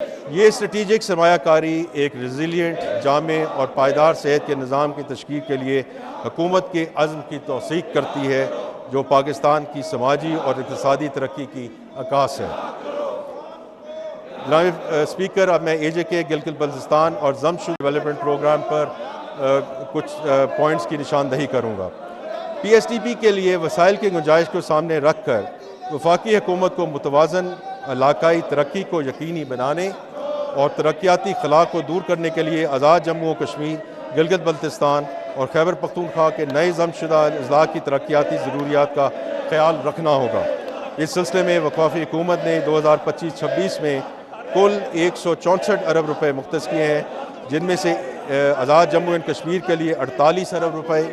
ये स्ट्रेटिजिक सरमायाकारी एक रेजिलियंट, जामे और पायदार सेहत के निज़ाम की तश्कील के लिए हुकूमत के अज़्म की तौसीक करती है, जो पाकिस्तान की समाजी और इक़्तिसादी तरक्की की अक्कास है। जनाब स्पीकर, अब मैं AJK गिलगित बल्तिस्तान और जमशेद डेवलपमेंट प्रोग्राम पर कुछ पॉइंट्स की निशानदही करूँगा। PSDP के लिए वसाइल की गुंजाइश को सामने रख कर वफाकी हुकूमत को मुतवाज़न इलाकाई तरक्की को यकीनी बनाने और तरक्याती खला को दूर करने के लिए आज़ाद जम्मू और कश्मीर, गिलगित बल्तिस्तान और खैबर पख्तूनख्वा के नए जमशुदा अजला की तरक्याती ज़रूरियात का ख्याल रखना होगा। इस सिलसिले में वफाकी हुकूमत ने 2025-26 में कुल 164 अरब रुपये मुख्तस किए हैं, जिनमें से आज़ाद जम्मू एंड कश्मीर के लिए 48 अरब रुपये,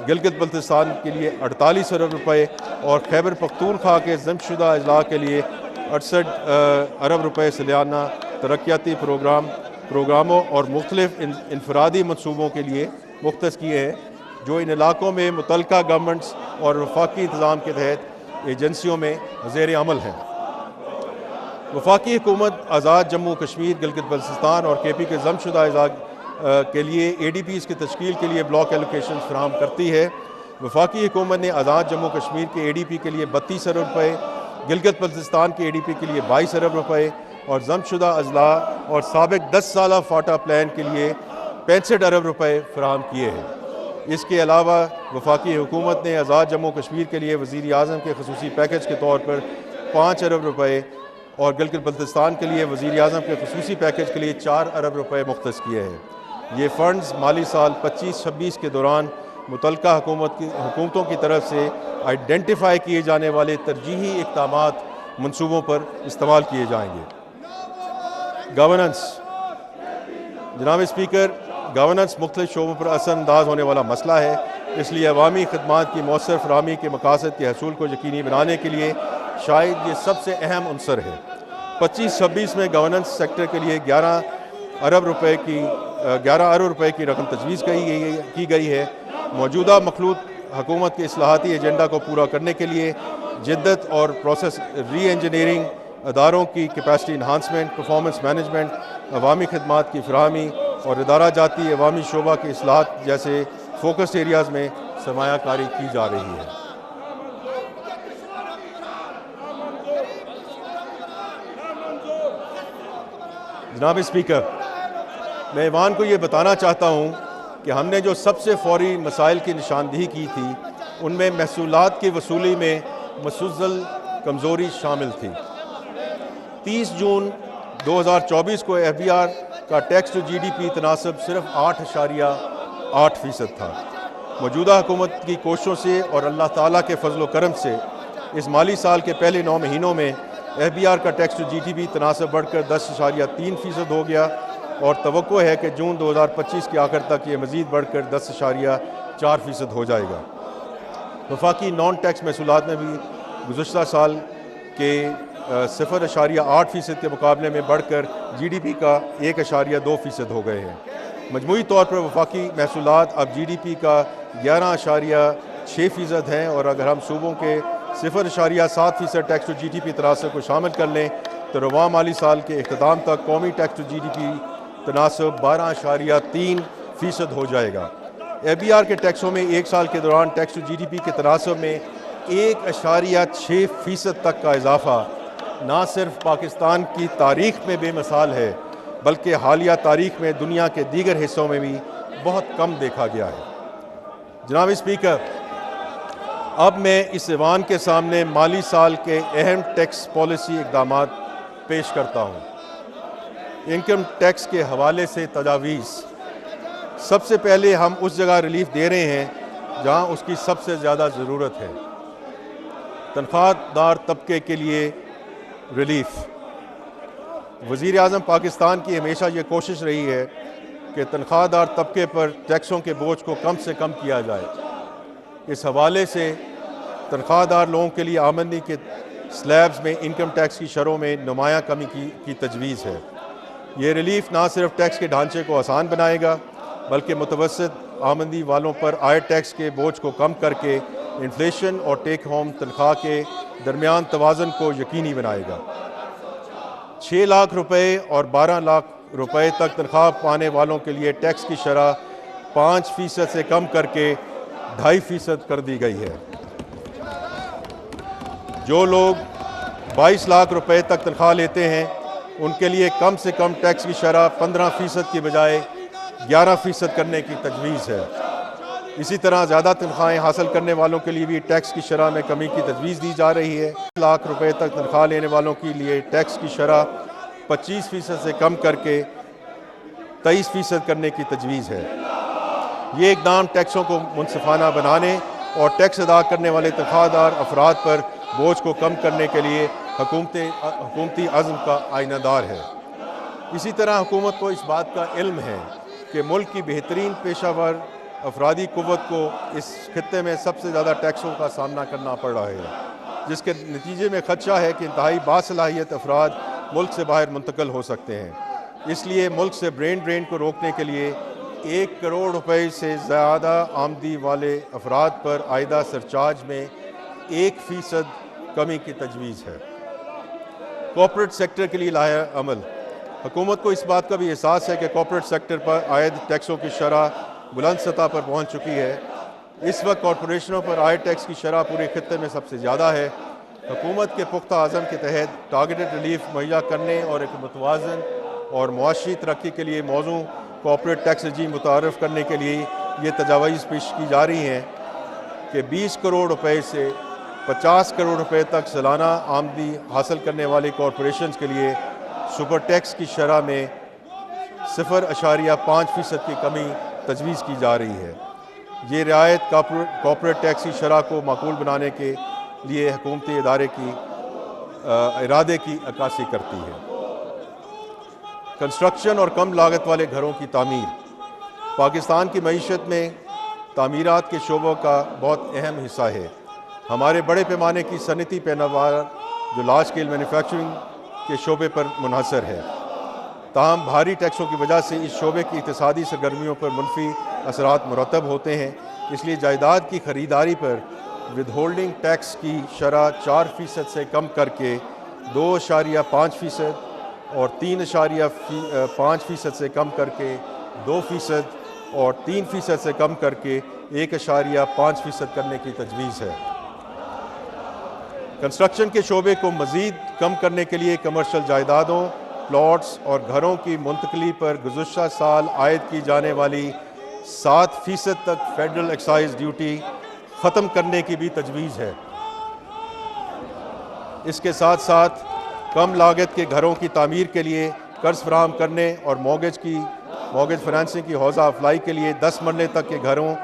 गिलगित बल्तिस्तान के लिए 48 अरब रुपये और खैबर पख्तूनख्वा के जमशुदा अजला के लिए 68 अरब रुपये सालाना तरक्याती प्रोग्रामों और मुख्तलिफ इनफरादी मनसूबों के लिए मुख्तस किए हैं, जो इन इलाकों में मुतल्लिका गवर्नमेंट्स और वफाकी इंतज़ाम के तहत एजेंसियों में ज़ेर अमल हैं। वफाकी हुकूमत आज़ाद जम्मू कश्मीर, गिलगित बल्तिस्तान और KP के जमशुदा अजला के लिए ADPs की तश्कील के लिए ब्लॉक एलोकेशन फराहम करती है। वफाकी हुकूमत ने आज़ाद जम्मू कश्मीर के ADP के लिए 32 अरब रुपये, गिलगित बल्तिस्तान के ADP के लिए 22 अरब रुपये और जमशुदा अजला और साबिक 10 साला फाटा प्लान के लिए 65 अरब रुपये फराहम किए हैं। इसके अलावा वफाकी हुकूमत ने आज़ाद जम्मू कश्मीर के लिए वज़ीर आज़म के खसूसी पैकेज के तौर पर 5 अरब रुपये और गिलगित बल्तिस्तान के लिए वज़ीर आज़म के खसूसी पैकेज के लिए 4 अरब रुपये मुख्तस किए हैं। ये फ़ंड्स माली साल 25-26 के दौरान मुतल्लिका हुकूमतों की तरफ से आइडेंटिफाई किए जाने वाले तरजीही इक़दामात मनसूबों पर इस्तेमाल किए जाएंगे। गवर्नेंस, जनाब स्पीकर, गवर्नेंस मुख्तलिफ शोबों पर असरअंदाज होने वाला मसला है, इसलिए अवामी खदमात की मौसर फराहमी के मकासद के हसूल को यकीनी बनाने के लिए शायद ये सबसे अहम अंसर है। 25-26 में गवर्नेंस सेक्टर के लिए 11 अरब रुपये की रकम तजवीज़ की गई है। मौजूदा मखलूत हुकूमत के इस्लाहाती एजेंडा को पूरा करने के लिए जिद्दत और प्रोसेस री इंजीनियरिंग, अदारों की कैपेसिटी इन्हांसमेंट, परफॉर्मेंस मैनेजमेंट, अवामी खदमात की फराहमी और इदारा जाती अवामी शोबा के इस्लाहात जैसे फोकस एरियाज़ में सरमायाकारी की जा रही है। जनाब स्पीकर, मैं ईवान को ये बताना चाहता हूँ कि हमने जो सबसे फौरी मसाइल की निशानदही की थी, उनमें महसूलात की वसूली में मसलसल कमज़ोरी शामिल थी। 30 जून 2024 को FBR का टैक्स टू GDP तनासब सिर्फ 8.8% था। मौजूदा हुकूमत की कोशिशों से और अल्लाह ताला के फजल करम से इस माली साल के पहले 9 महीनों में FBR का टैक्स टू GDP तनासब बढ़कर 10.3% हो गया और तवक्को है कि जून 2025 के आखिर तक ये मज़ीद बढ़कर 10.4% हो जाएगा। वफाकी नॉन टैक्स महसूलात में भी गुज़श्ता साल के 0.8% के मुकाबले में बढ़कर GDP का 1.2% हो गए हैं। मजमूई तौर पर वफाकी महसूलात अब GDP का 11.6% हैं और अगर हम सूबों के 0.7% टैक्स टू GDP तनासब को शामिल कर लें तो रवां माली साल के इख्तिताम तक कौमी टैक्स टू GDP तनासब 12.3% हो जाएगा। FBR के टैक्सों में एक साल के दौरान टैक्स टू GDP के तनासब में 1.6% तक का इजाफा ना सिर्फ पाकिस्तान की तारीख में बेमिसाल है, बल्कि हालिया तारीख में दुनिया के दीगर हिस्सों में भी बहुत कम देखा गया है। जनाब स्पीकर, अब मैं इस ऐवान के सामने माली साल के अहम टैक्स पॉलिसी इक़दामात पेश करता हूँ। इनकम टैक्स के हवाले से तजावीज़। सबसे पहले हम उस जगह रिलीफ दे रहे हैं जहाँ उसकी सबसे ज़्यादा ज़रूरत है। तनख्वाहदार तबके के लिए रिलीफ। वज़ीर आज़म पाकिस्तान की हमेशा ये कोशिश रही है कि तनख्वाहदार तबके पर टैक्सों के बोझ को कम से कम किया जाए। इस हवाले से तनख्वाहदार लोगों के लिए आमदनी के स्लैब्स में इनकम टैक्स की शरों में नुमायाँ कमी की तजवीज़ है। ये रिलीफ ना सिर्फ टैक्स के ढांचे को आसान बनाएगा, बल्कि मुतवस्सित आमदनी वालों पर आय टैक्स के बोझ को कम करके इन्फ्लेशन और टेक होम तनख्वाह के दरमियान तवाज़न को यकीनी बनाएगा। 6 लाख रुपए और 12 लाख रुपए तक तनख्वाह पाने वालों के लिए टैक्स की शरह 5% से कम करके 2.5% कर दी गई है। जो लोग 22 लाख रुपए तक तनख्वाह लेते हैं उनके लिए कम से कम टैक्स की शरह 15% की बजाय 11% करने की तजवीज़ है। इसी तरह ज़्यादा तनख्वाहें हासिल करने वालों के लिए भी टैक्स की शरह में कमी की तजवीज़ दी जा रही है। 1 लाख रुपए तक तनख्वाह लेने वालों के लिए टैक्स की शरह 25% से कम करके 23% करने की तजवीज़ है। ये इक़दाम टैक्सों को मुनसिफाना बनाने और टैक्स अदा करने वाले तनख्वाहदार अफराद पर बोझ को कम करने के लिए हुकूमती अज़्म का आइनादार है। इसी तरह हुकूमत को इस बात का इल्म है कि मुल्क की बेहतरीन पेशावर अफरादी क़ुव्वत को इस खित्ते में सबसे ज़्यादा टैक्सों का सामना करना पड़ रहा है, जिसके नतीजे में ख़दशा है कि इंतहाई बासलाहियत अफराद मुल्क से बाहर मुंतकिल हो सकते हैं। इसलिए मुल्क से ब्रेन ड्रेन को रोकने के लिए 1 करोड़ रुपए से ज़्यादा आमदनी वाले अफराद पर आयदा सरचार्ज में 1% कमी की तजवीज़ है। कॉर्पोरेट सेक्टर के लिए लाया अमल। हुकूमत को इस बात का भी एहसास है कि कॉर्पोरेट सेक्टर पर आयद टैक्सों की शरह बुलंद सतह पर पहुंच चुकी है। इस वक्त कॉरपोरेशनों पर आयद टैक्स की शरह पूरे खित्ते में सबसे ज़्यादा है। हुकूमत के पुख्ता आज़म के तहत टारगेटेड रिलीफ मुहैया करने और एक मुतवाज़न और मुआशी तरक्की के लिए मौजूद कॉर्पोरेट टैक्स रजीम मुतारफ़ करने के लिए ये तजावीज़ पेश की जा रही हैं कि 20 करोड़ रुपए से 50 करोड़ रुपए तक सालाना आमदनी हासिल करने वाले कॉरपोरेशन के लिए सुपर टैक्स की शरह में 0.5% की कमी तजवीज़ की जा रही है। ये रियायत कॉर्पोरेट टैक्स की शरह को माकूल बनाने के लिए हुकूमती इरादे की अक्कासी करती है। कंस्ट्रक्शन और कम लागत वाले घरों की तामीर। पाकिस्तान की मईशत में तामीरात के शोबों का बहुत अहम हिस्सा है। हमारे बड़े पैमाने की सनती पैदावार जो लार्ज स्केल मैन्युफैक्चरिंग के शोबे पर मुनहसर है, ताहम भारी टैक्सों की वजह से इस शोबे की इक़्तिसादी सरगर्मियों पर मुनफी असरात मुरतब होते हैं। इसलिए जायदाद की ख़रीदारी पर विदहोल्डिंग टैक्स की शरह 4% से कम करके 2.5% और 3.5% से कम करके 2% और 3% से कम करके 1.5% करने की तजवीज़ है। कंस्ट्रक्शन के शोबे को मज़ीद कम करने के लिए कमर्शल जायदादों, प्लॉट्स और घरों की मुंतकली पर गुज़श्ता साल आयद की जाने वाली 7% तक फेडरल एक्साइज ड्यूटी ख़त्म करने की भी तजवीज़ है। इसके साथ साथ कम लागत के घरों की तामीर के लिए कर्ज फराहम करने और मॉर्गेज फाइनेंसिंग की हौज़ा अफलाई के लिए 10 मरले तक के घरों